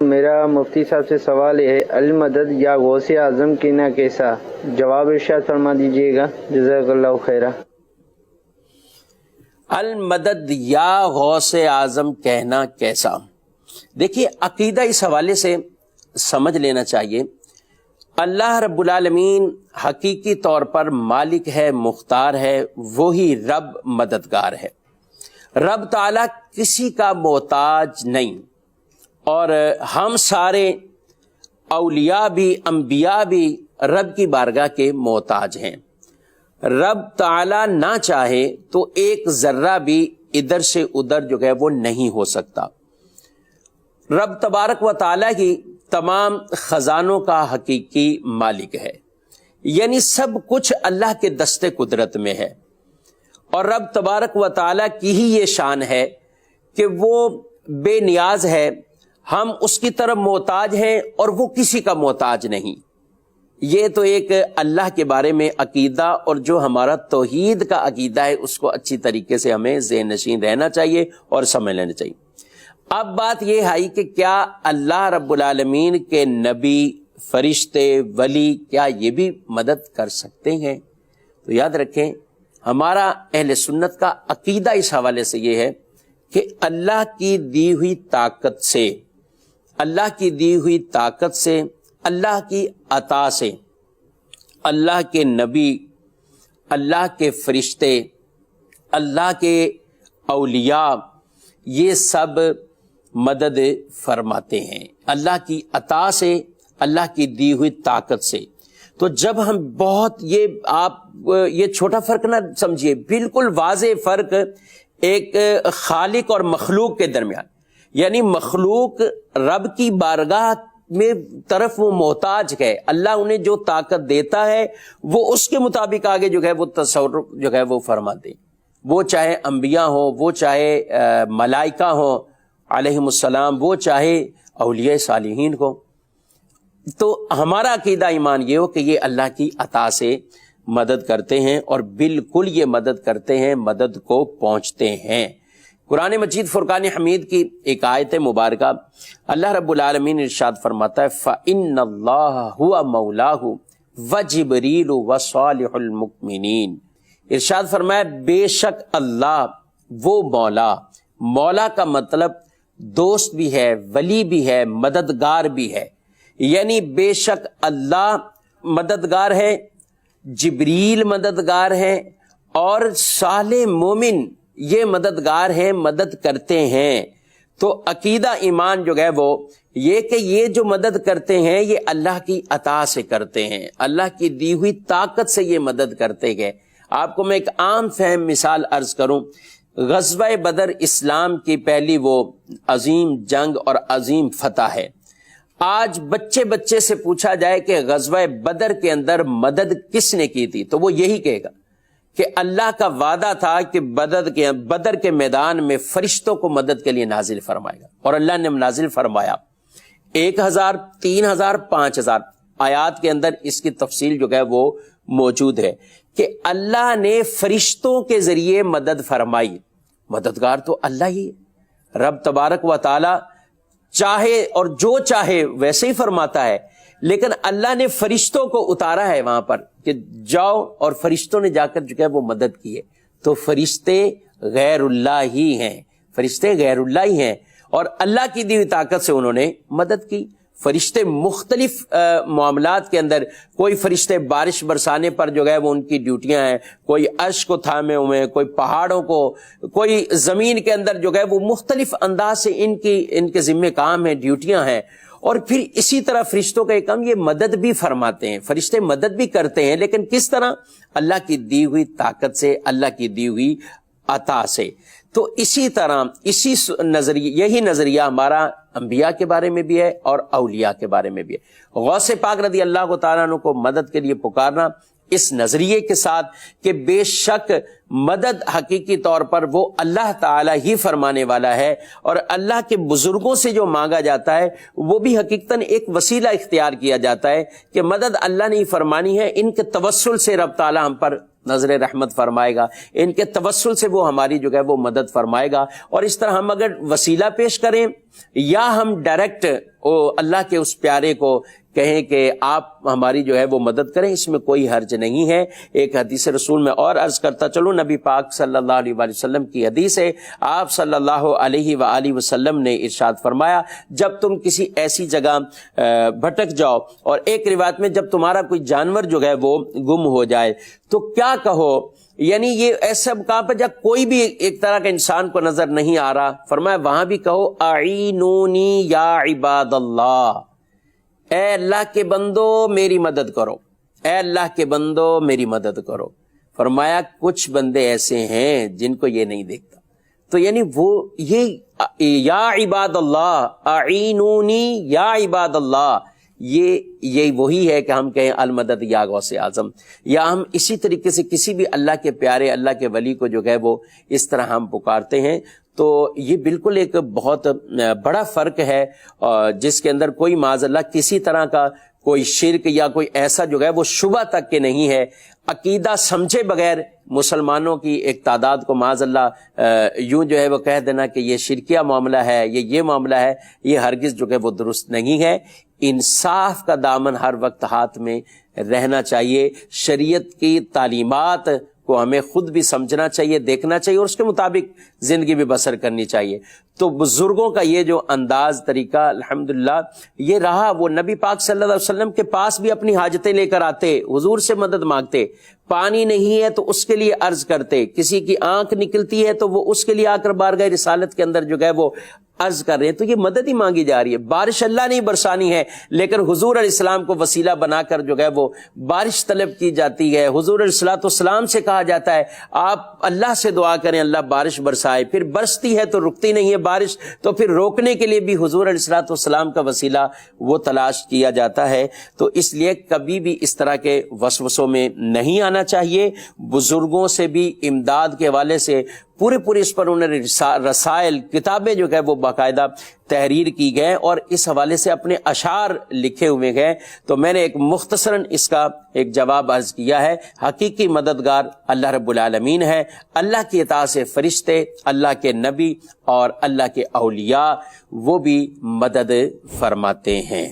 میرا مفتی صاحب سے سوال ہے، المدد یا غوث اعظم کہنا کیسا؟ جواب ارشاد فرما دیجیے گا، جزاک اللہ خیرہ۔ المدد یا غوث اعظم کہنا کیسا؟ دیکھیے، عقیدہ اس حوالے سے سمجھ لینا چاہیے۔ اللہ رب العالمین حقیقی طور پر مالک ہے، مختار ہے، وہی رب مددگار ہے۔ رب تعالیٰ کسی کا محتاج نہیں، اور ہم سارے اولیاء بھی، انبیاء بھی رب کی بارگاہ کے محتاج ہیں۔ رب تعالیٰ نہ چاہے تو ایک ذرہ بھی ادھر سے ادھر جو ہے وہ نہیں ہو سکتا۔ رب تبارک و تعالیٰ کی تمام خزانوں کا حقیقی مالک ہے، یعنی سب کچھ اللہ کے دستے قدرت میں ہے، اور رب تبارک و تعالیٰ کی ہی یہ شان ہے کہ وہ بے نیاز ہے، ہم اس کی طرف محتاج ہیں اور وہ کسی کا محتاج نہیں۔ یہ تو ایک اللہ کے بارے میں عقیدہ، اور جو ہمارا توحید کا عقیدہ ہے اس کو اچھی طریقے سے ہمیں ذہن نشین رہنا چاہیے اور سمجھ لینا چاہیے۔ اب بات یہ ہے کہ کیا اللہ رب العالمین کے نبی، فرشتے، ولی کیا یہ بھی مدد کر سکتے ہیں؟ تو یاد رکھیں، ہمارا اہل سنت کا عقیدہ اس حوالے سے یہ ہے کہ اللہ کی دی ہوئی طاقت سے، اللہ کی دی ہوئی طاقت سے، اللہ کی عطا سے، اللہ کے نبی، اللہ کے فرشتے، اللہ کے اولیاء، یہ سب مدد فرماتے ہیں اللہ کی عطا سے، اللہ کی دی ہوئی طاقت سے۔ تو جب ہم بہت آپ یہ چھوٹا فرق نہ سمجھیے، بالکل واضح فرق ایک خالق اور مخلوق کے درمیان، یعنی مخلوق رب کی بارگاہ میں طرف وہ محتاج ہے، اللہ انہیں جو طاقت دیتا ہے وہ اس کے مطابق آگے جو ہے وہ تصرف جو ہے وہ فرماتے ہیں، وہ چاہے انبیاء ہوں، وہ چاہے ملائکہ ہوں علیہم السلام، وہ چاہے اولیاء صالحین کو۔ تو ہمارا عقیدہ ایمان یہ ہو کہ یہ اللہ کی عطا سے مدد کرتے ہیں، اور بالکل یہ مدد کرتے ہیں، مدد کو پہنچتے ہیں۔ قرآن مجید فرقان حمید کی ایک آیت مبارکہ اللہ رب العالمین ارشاد فرماتا ہے، فَإِنَّ اللَّهَ هُوَ مَوْلَاهُ وَجِبْرِيلُ وَصَالِحُ الْمُؤْمِنِينَ۔ ارشاد فرمایا، بے شک اللہ وہ مولا کا مطلب دوست بھی ہے، ولی بھی ہے، مددگار بھی ہے، یعنی بے شک اللہ مددگار ہے، جبریل مددگار ہے، اور صالح مومن یہ مددگار ہیں، مدد کرتے ہیں۔ تو عقیدہ ایمان جو ہے وہ یہ کہ یہ جو مدد کرتے ہیں یہ اللہ کی عطا سے کرتے ہیں، اللہ کی دی ہوئی طاقت سے یہ مدد کرتے ہیں۔ آپ کو میں ایک عام فہم مثال عرض کروں، غزوہ بدر اسلام کی پہلی وہ عظیم جنگ اور عظیم فتح ہے۔ آج بچے سے پوچھا جائے کہ غزوہ بدر کے اندر مدد کس نے کی تھی، تو وہ یہی کہے گا کہ اللہ کا وعدہ تھا کہ بدر کے میدان میں فرشتوں کو مدد کے لیے نازل فرمائے گا، اور اللہ نے نازل فرمایا۔ 1000، 3000، 5000 آیات کے اندر اس کی تفصیل جو ہے وہ موجود ہے کہ اللہ نے فرشتوں کے ذریعے مدد فرمائی۔ مددگار تو اللہ ہی ہے، رب تبارک و تعالی چاہے اور جو چاہے ویسے ہی فرماتا ہے، لیکن اللہ نے فرشتوں کو اتارا ہے وہاں پر کہ جاؤ، اور فرشتوں نے جا کر جو ہے وہ مدد کی ہے۔ تو فرشتے غیر اللہ ہی ہیں، فرشتے غیر اللہ ہی ہیں، اور اللہ کی دی ہوئی طاقت سے انہوں نے مدد کی۔ فرشتے مختلف معاملات کے اندر، کوئی فرشتے بارش برسانے پر جو ہے وہ ان کی ڈیوٹیاں ہیں، کوئی عرش کو تھامے ہوئے ہیں، کوئی پہاڑوں کو، کوئی زمین کے اندر جو ہے وہ مختلف انداز سے ان کے ذمہ کام ہیں، ڈیوٹیاں ہیں۔ اور پھر اسی طرح فرشتوں کا ایک کام، یہ مدد بھی فرماتے ہیں، فرشتے مدد بھی کرتے ہیں، لیکن کس طرح؟ اللہ کی دی ہوئی طاقت سے، اللہ کی دی ہوئی عطا سے۔ تو اسی طرح یہی نظریہ ہمارا انبیاء کے بارے میں بھی ہے اور اولیاء کے بارے میں بھی ہے۔ غوث پاک رضی اللہ تعالیٰ عنہ کو مدد کے لیے پکارنا اس نظریے کے ساتھ کہ بے شک مدد حقیقی طور پر وہ اللہ تعالیٰ ہی فرمانے والا ہے، اور اللہ کے بزرگوں سے جو مانگا جاتا ہے وہ بھی حقیقتاً ایک وسیلہ اختیار کیا جاتا ہے کہ مدد اللہ نے ہی فرمانی ہے، ان کے توسل سے رب تعالیٰ ہم پر نظر رحمت فرمائے گا، ان کے توسل سے وہ ہماری جو ہے وہ مدد فرمائے گا۔ اور اس طرح ہم اگر وسیلہ پیش کریں یا ہم ڈائریکٹ اللہ کے اس پیارے کو کہیں کہ آپ ہماری جو ہے وہ مدد کریں، اس میں کوئی حرج نہیں ہے۔ ایک حدیث رسول میں اور عرض کرتا چلوں، نبی پاک صلی اللہ علیہ وآلہ وسلم کی حدیث ہے، آپ صلی اللہ علیہ وآلہ وسلم نے ارشاد فرمایا جب تم کسی ایسی جگہ بھٹک جاؤ، اور ایک روایت میں جب تمہارا کوئی جانور جو ہے وہ گم ہو جائے تو کیا کہو، یعنی یہ ایسا مقام پہ جب کوئی بھی ایک طرح کا انسان کو نظر نہیں آ رہا، فرمایا وہاں بھی کہو اعینونی یا عباد اللہ، اے اللہ کے بندو میری مدد کرو، اے اللہ کے بندو میری مدد کرو۔ فرمایا کچھ بندے ایسے ہیں جن کو یہ نہیں دیکھتا، تو یعنی وہ یہ یا عباد اللہ اعینونی یا عباد اللہ، یہ وہی ہے کہ ہم کہیں المدد یا غوث اعظم، یا ہم اسی طریقے سے کسی بھی اللہ کے پیارے اللہ کے ولی کو جو ہے وہ اس طرح ہم پکارتے ہیں، تو یہ بالکل ایک بہت بڑا فرق ہے جس کے اندر کوئی معاذ اللہ کسی طرح کا کوئی شرک یا کوئی ایسا جو ہے وہ شبہ تک کہ نہیں ہے۔ عقیدہ سمجھے بغیر مسلمانوں کی ایک تعداد کو معاذ اللہ یوں جو ہے وہ کہہ دینا کہ یہ شرکیہ معاملہ ہے، یہ معاملہ ہے، یہ ہرگز جو ہے وہ درست نہیں ہے۔ انصاف کا دامن ہر وقت ہاتھ میں رہنا چاہیے، شریعت کی تعلیمات کو ہمیں خود بھی سمجھنا چاہیے، دیکھنا چاہیے، اور اس کے مطابق زندگی بھی بسر کرنی چاہیے۔ تو بزرگوں کا یہ جو انداز طریقہ الحمدللہ یہ رہا، وہ نبی پاک صلی اللہ علیہ وسلم کے پاس بھی اپنی حاجتیں لے کر آتے، حضور سے مدد مانگتے، پانی نہیں ہے تو اس کے لیے عرض کرتے، کسی کی آنکھ نکلتی ہے تو وہ اس کے لیے آ کر بارگاہ رسالت کے اندر جو ہے وہ عرض کر رہے ہیں، تو یہ مدد ہی مانگی جا رہی ہے۔ بارش اللہ نہیں برسانی ہے، لیکن حضور علیہ السلام کو وسیلہ بنا کر جو ہے وہ بارش طلب کی جاتی ہے۔ حضور علیہ السلام سے کہا جاتا ہے آپ اللہ سے دعا کریں اللہ بارش برسائے، پھر برستی ہے تو رکتی نہیں ہے بارش، تو پھر روکنے کے لیے بھی حضور علیہ السلام کا وسیلہ وہ تلاش کیا جاتا ہے۔ تو اس لیے کبھی بھی اس طرح کے وسوسوں میں نہیں آنا چاہیے۔ بزرگوں سے بھی امداد کے حوالے سے پورے اس پر انہوں نے رسائل کتابیں جو ہے وہ باقاعدہ تحریر کی گئے اور اس حوالے سے اپنے اشعار لکھے ہوئے گئے۔ تو میں نے ایک مختصراً اس کا ایک جواب عرض کیا ہے۔ حقیقی مددگار اللہ رب العالمین ہے، اللہ کی اطاعت سے فرشتے، اللہ کے نبی اور اللہ کے اولیاء وہ بھی مدد فرماتے ہیں۔